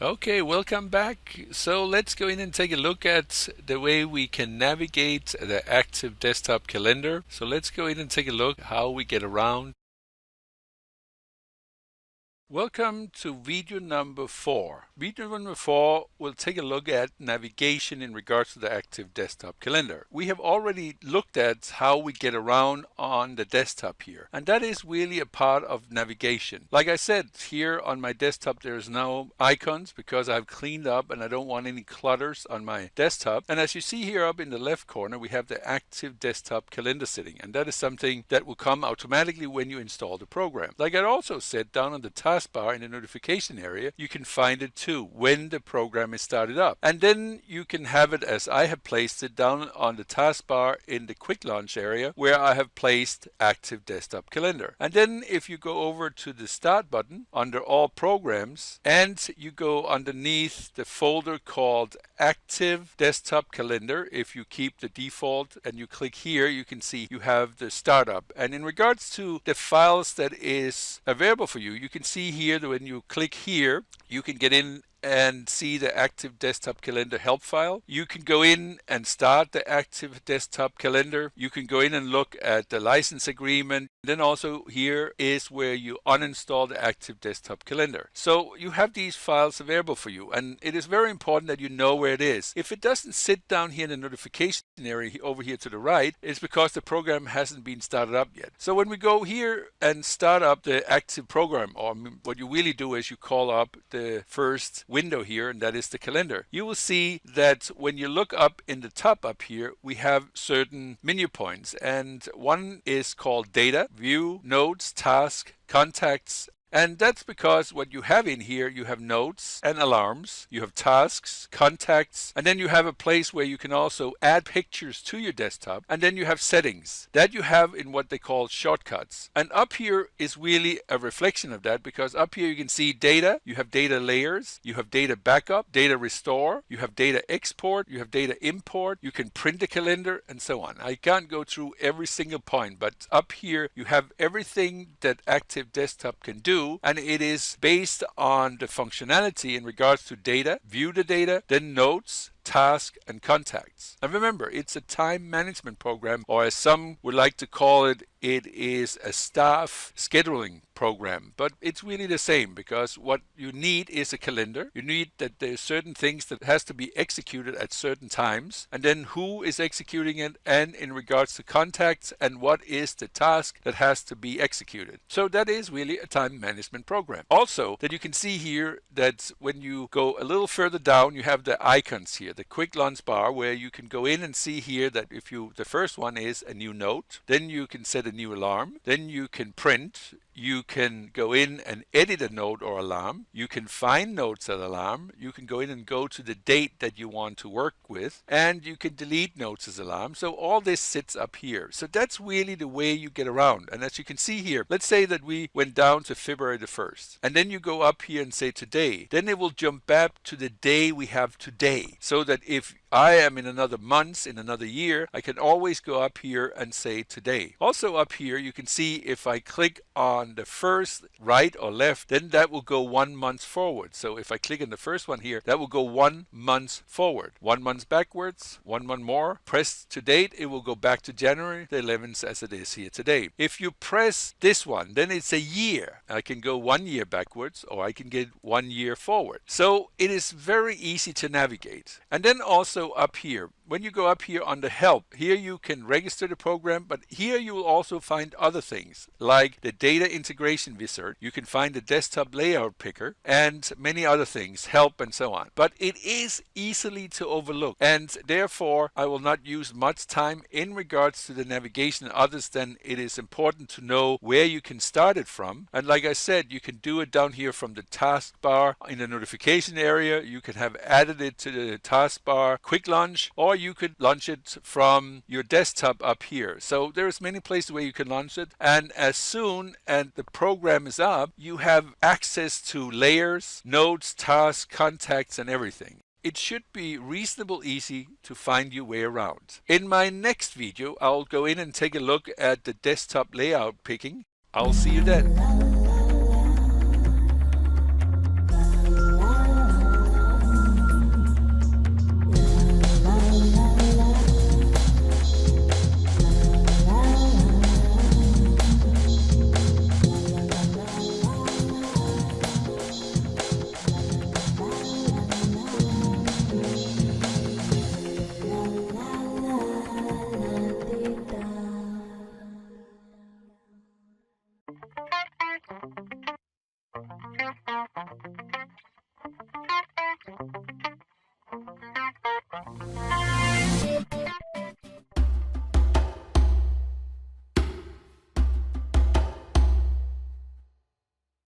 Okay, welcome back. So let's go in and take a look at the way we can navigate the active desktop calendar. So let's go in and take a look how we get around. Welcome to video number 4. Video number 4 will take a look at navigation in regards to the active desktop calendar. We have already looked at how we get around on the desktop here, and that is really a part of navigation. Like I said, here on my desktop there's no icons because I've cleaned up and I don't want any clutters on my desktop. And as you see here up in the left corner, we have the active desktop calendar setting, and that is something that will come automatically when you install the program. Like I also said, down on the taskbar in the notification area, you can find it too when the program is started up. And then you can have it as I have placed it down on the taskbar in the quick launch area where I have placed active desktop calendar. And then if you go over to the start button under all programs and you go underneath the folder called active desktop calendar, if you keep the default and you click here, you can see you have the startup. And in regards to the files that is available for you, you can see here that when you click here, you can get in and see the active desktop calendar help file. You can go in and start the active desktop calendar. You can go in and look at the license agreement. Then also here is where you uninstall the active desktop calendar. So you have these files available for you, and it is very important that you know where it is. If it doesn't sit down here in the notification area over here to the right, it's because the program hasn't been started up yet. So when we go here and start up the active program, or what you really do is you call up the first window here, and that is the calendar. You will see that when you look up in the top up here, we have certain menu points, and one is called data, view, notes, task, contacts. And that's because what you have in here, you have notes and alarms, you have tasks, contacts, and then you have a place where you can also add pictures to your desktop, and then you have settings that you have in what they call shortcuts. And up here is really a reflection of that, because up here you can see data, you have data layers, you have data backup, data restore, you have data export, you have data import, you can print the calendar, and so on. I can't go through every single point, but up here you have everything that active desktop can do. And it is based on the functionality in regards to data, view the data, then notes, task, and contacts. And remember, it's a time management program, or as some would like to call it, it is a staff scheduling program. But it's really the same, because what you need is a calendar. You need that there's certain things that has to be executed at certain times, and then who is executing it, and in regards to contacts, and what is the task that has to be executed. So that is really a time management program. Also, that you can see here that when you go a little further down, you have the icons here, the quick launch bar, where you can go in and see here that if you, the first one is a new note, then you can set a new alarm, then you can print, you can go in and edit a note or alarm, you can find notes and alarm, you can go in and go to the date that you want to work with, and you can delete notes as alarm. So all this sits up here. So that's really the way you get around. And as you can see here, let's say that we went down to February the 1st, and then you go up here and say today, then it will jump back to the day we have today, so that if I am in another month, in another year, I can always go up here and say today. Also up here, you can see if I click on the first right or left, then that will go 1 month forward. So if I click on the first one here, that will go 1 month forward. 1 month backwards, 1 month more. Press to date, it will go back to January the 11th as it is here today. If you press this one, then it's a year. I can go 1 year backwards, or I can get 1 year forward. So it is very easy to navigate. And then also up here, when you go up here under help, here you can register the program, but here you will also find other things like the data integration wizard. You can find the desktop layout picker and many other things, help and so on. But it is easily to overlook, and therefore I will not use much time in regards to the navigation others than it is important to know where you can start it from. And like I said, you can do it down here from the taskbar in the notification area. You can have added it to the taskbar quick launch, or you could launch it from your desktop up here. So there's many places where you can launch it, and as soon as the program is up, you have access to layers, notes, tasks, contacts, and everything. It should be reasonably easy to find your way around. In my next video, I'll go in and take a look at the desktop layout picking. I'll see you then.